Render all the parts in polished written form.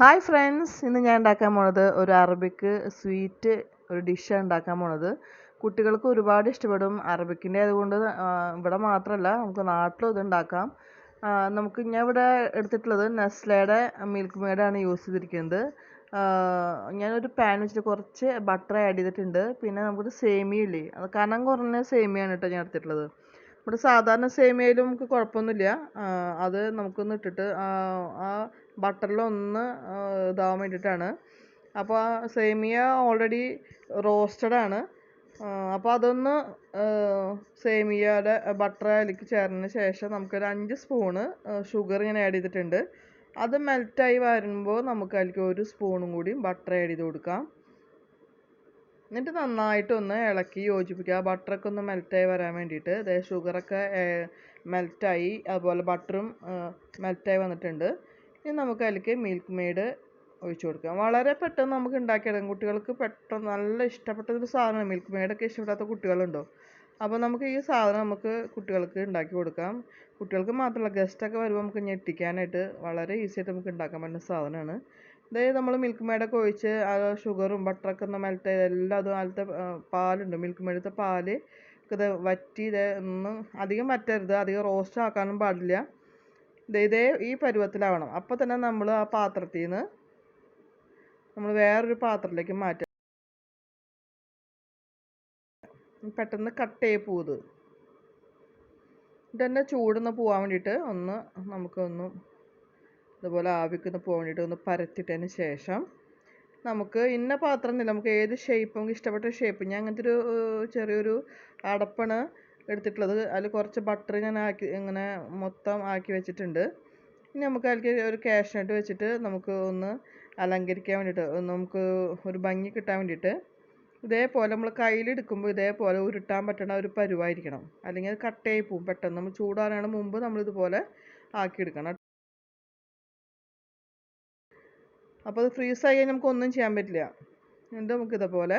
Hi friends, ഇന്ന് ഞാൻ ഉണ്ടാക്കാൻ പോണത് ഒരു അറബിക്ക് സ്വീറ്റ് ഒരു ഡിഷാണ് ഉണ്ടാക്കാൻ പോണത്. കുട്ടികൾക്ക് ഒരുപാട് ഇഷ്ടപ്പെടും. അറബിക്കിൻ്റെ ആയതുകൊണ്ട് ഇവിടെ മാത്രമല്ല, നമുക്ക് നാട്ടിലും ഇത് ഉണ്ടാക്കാം. ഞാൻ ഇവിടെ എടുത്തിട്ടുള്ളത് നെസ്ലയുടെ മിൽക്ക് മെയ്ഡാണ് യൂസ് ചെയ്തിരിക്കുന്നത്. ഞാനൊരു പാൻ വെച്ചിട്ട് കുറച്ച് ബട്ടർ ആഡ് ചെയ്തിട്ടുണ്ട്. പിന്നെ നമുക്കൊരു സേമിയയില്ലേ, അത് കനം കുറഞ്ഞ സേമിയാണ് കേട്ടോ ഞാൻ എടുത്തിട്ടുള്ളത്. ഇവിടെ സാധാരണ സേമിയയിലും നമുക്ക് കുഴപ്പമൊന്നുമില്ല. അത് നമുക്കൊന്ന് ഇട്ടിട്ട് ആ ബട്ടറിലൊന്ന് ഇതാവാൻ വേണ്ടിയിട്ടാണ്. അപ്പോൾ ആ സേമിയ ഓൾറെഡി റോസ്റ്റഡ് ആണ്. അപ്പോൾ അതൊന്ന് സേമിയയുടെ ബട്ടർ അതിലേക്ക് ചേർന്നതിന് ശേഷം നമുക്കൊരു 5 സ്പൂണ് ഷുഗർ ഇങ്ങനെ ആഡ് ചെയ്തിട്ടുണ്ട്. അത് മെൽറ്റായി വരുമ്പോൾ നമുക്ക് അതിലേക്ക് 1 സ്പൂണും കൂടി ബട്ടർ ആഡ് ചെയ്ത് കൊടുക്കാം. എന്നിട്ട് നന്നായിട്ടൊന്ന് ഇളക്കി യോജിപ്പിക്കുക. ബട്ടറൊക്കെ ഒന്ന് മെൽറ്റായി വരാൻ വേണ്ടിയിട്ട്. അതായത് ഷുഗറൊക്കെ മെൽറ്റായി, അതുപോലെ ബട്ടറും മെൽറ്റായി വന്നിട്ടുണ്ട്. ഇനി നമുക്ക് അതിലേക്ക് മിൽക്ക് മെയ്ഡ് ഒഴിച്ചു കൊടുക്കാം. വളരെ പെട്ടെന്ന് നമുക്ക് ഉണ്ടാക്കിയെടുക്കാം. കുട്ടികൾക്ക് പെട്ടെന്ന് നല്ല ഇഷ്ടപ്പെട്ടൊരു സാധനമാണ്. മിൽക്ക് മെയ്ഡൊക്കെ ഇഷ്ടപ്പെടാത്ത കുട്ടികളുണ്ടോ? അപ്പോൾ നമുക്ക് ഈ സാധനം കുട്ടികൾക്ക് ഉണ്ടാക്കി കൊടുക്കാം. കുട്ടികൾക്ക് മാത്രമല്ല, ഗസ്റ്റൊക്കെ വരുമ്പോൾ നമുക്ക് ഞെട്ടിക്കാനായിട്ട് വളരെ ഈസി ആയിട്ട് നമുക്ക് ഉണ്ടാക്കാൻ പറ്റുന്ന സാധനമാണ്. അതായത് നമ്മൾ മിൽക്ക് മെയ്ഡൊക്കെ ഒഴിച്ച് ഷുഗറും ബട്ടറൊക്കെ ഒന്ന് മെൽറ്റ് ചെയ്ത് എല്ലാം അതും അതിലത്തെ പാലുണ്ട്, മിൽക്ക് മെയ്ഡത്തെ പാല് ഇത് വറ്റി, ഒന്നും അധികം വറ്റരുത്, അധികം റോസ്റ്റ് ആക്കാനും പാടില്ല. ഇതേ ഈ പരുവത്തിലാവണം. അപ്പോൾ തന്നെ നമ്മൾ ആ പാത്രത്തിൽ നിന്ന് നമ്മൾ വേറൊരു പാത്രത്തിലേക്ക് മാറ്റുക. പെട്ടെന്ന് കട്ട് ചെയ്ത് പോകുന്നത് ഇതെന്നെ ചൂടൊന്ന് പോകാൻ വേണ്ടിയിട്ട് നമുക്കൊന്ന് ഇതുപോലെ ആവിക്കൊന്ന് പോകാൻ വേണ്ടിയിട്ട് ഒന്ന് പരത്തിട്ടതിന് ശേഷം നമുക്ക് ഇന്ന പാത്രം എന്നില്ല, നമുക്ക് ഏത് ഷേപ്പ് നമുക്ക് ഇഷ്ടപ്പെട്ട ഷേപ്പ്. ഞാൻ അങ്ങനത്തെ ഒരു ചെറിയൊരു അടപ്പാണ് എടുത്തിട്ടുള്ളത്. അതിൽ കുറച്ച് ബട്ടർ ഞാൻ ഇങ്ങനെ മൊത്തം ആക്കി വെച്ചിട്ടുണ്ട്. ഇനി നമുക്ക് അതിലേക്ക് ഒരു കാഷ്നട്ട് വെച്ചിട്ട് നമുക്ക് ഒന്ന് അലങ്കരിക്കാൻ വേണ്ടിയിട്ട്, നമുക്ക് ഒരു ഭംഗി കിട്ടാൻ വേണ്ടിയിട്ട് ഇതേപോലെ നമ്മൾ കയ്യിലെടുക്കുമ്പോൾ ഇതേപോലെ ഉരുട്ടാൻ പറ്റുന്ന ഒരു പരുവായിരിക്കണം. അല്ലെങ്കിൽ അത് കട്ടയായി പോവും പെട്ടെന്ന്. നമ്മൾ ചൂടാറാണ് മുമ്പ് നമ്മളിതുപോലെ ആക്കിയെടുക്കണം. അപ്പോൾ അത് ഫ്രീസായി കഴിഞ്ഞാൽ നമുക്കൊന്നും ചെയ്യാൻ പറ്റില്ല. എന്നിട്ട് നമുക്കിതുപോലെ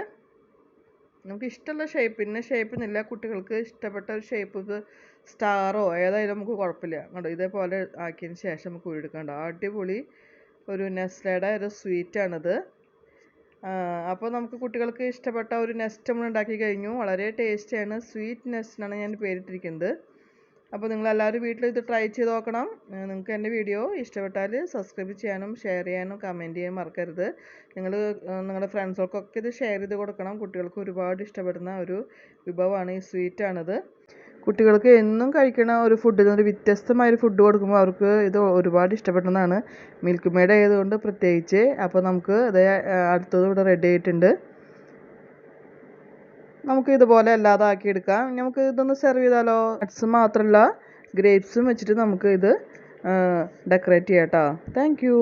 നമുക്ക് ഇഷ്ടമുള്ള ഷേപ്പ്, ഇന്ന ഷേപ്പിന്നില്ല, കുട്ടികൾക്ക് ഇഷ്ടപ്പെട്ട ഒരു ഷേപ്പ്, ഇത് സ്റ്റാറോ ഏതായാലും നമുക്ക് കുഴപ്പമില്ല. കണ്ടോ, ഇതേപോലെ ആക്കിയതിന് ശേഷം നമുക്ക് ഉരുടുക്കണ്ട. അടിപൊളി ഒരു നെസ്ലയുടെ ഒരു സ്വീറ്റാണിത്. അപ്പോൾ നമുക്ക് കുട്ടികൾക്ക് ഇഷ്ടപ്പെട്ട ഒരു നെസ്റ്റ് നമ്മൾ ഉണ്ടാക്കി കഴിഞ്ഞു. വളരെ ടേസ്റ്റിയാണ്. സ്വീറ്റ് നെസ്റ്റിനാണ് ഞാൻ പേരിട്ടിരിക്കുന്നത്. അപ്പോൾ നിങ്ങളെല്ലാവരും വീട്ടിൽ ഇത് ട്രൈ ചെയ്ത് നോക്കണം. നിങ്ങൾക്ക് എൻ്റെ വീഡിയോ ഇഷ്ടപ്പെട്ടാൽ സബ്സ്ക്രൈബ് ചെയ്യാനും ഷെയർ ചെയ്യാനും കമൻറ്റ് ചെയ്യാനും മറക്കരുത്. നിങ്ങളുടെ ഫ്രണ്ട്സുകൾക്കൊക്കെ ഇത് ഷെയർ ചെയ്ത് കൊടുക്കണം. കുട്ടികൾക്ക് ഒരുപാട് ഇഷ്ടപ്പെടുന്ന ഒരു വിഭവമാണ് ഈ സ്വീറ്റാണിത്. കുട്ടികൾക്ക് എന്നും കഴിക്കണ ഒരു ഫുഡ്, ഒരു വ്യത്യസ്തമായൊരു ഫുഡ് കൊടുക്കുമ്പോൾ അവർക്ക് ഇത് ഒരുപാട് ഇഷ്ടപ്പെടുന്നതാണ്. മിൽക്ക് മെയ്ഡ് ആയതുകൊണ്ട് പ്രത്യേകിച്ച്. അപ്പോൾ നമുക്ക് ഇത് അടുത്തത് ഇവിടെ റെഡി ആയിട്ടുണ്ട്. നമുക്ക് ഇതുപോലെ അല്ലാതെ ആക്കിയെടുക്കാം. നമുക്ക് ഇതൊന്ന് സെർവ് ചെയ്താലോ? നട്ട്സ് മാത്രമല്ല ഗ്രേപ്സും വെച്ചിട്ട് നമുക്ക് ഇത് ഡെക്കറേറ്റ് ചെയ്യാം കേട്ടോ. Thank you.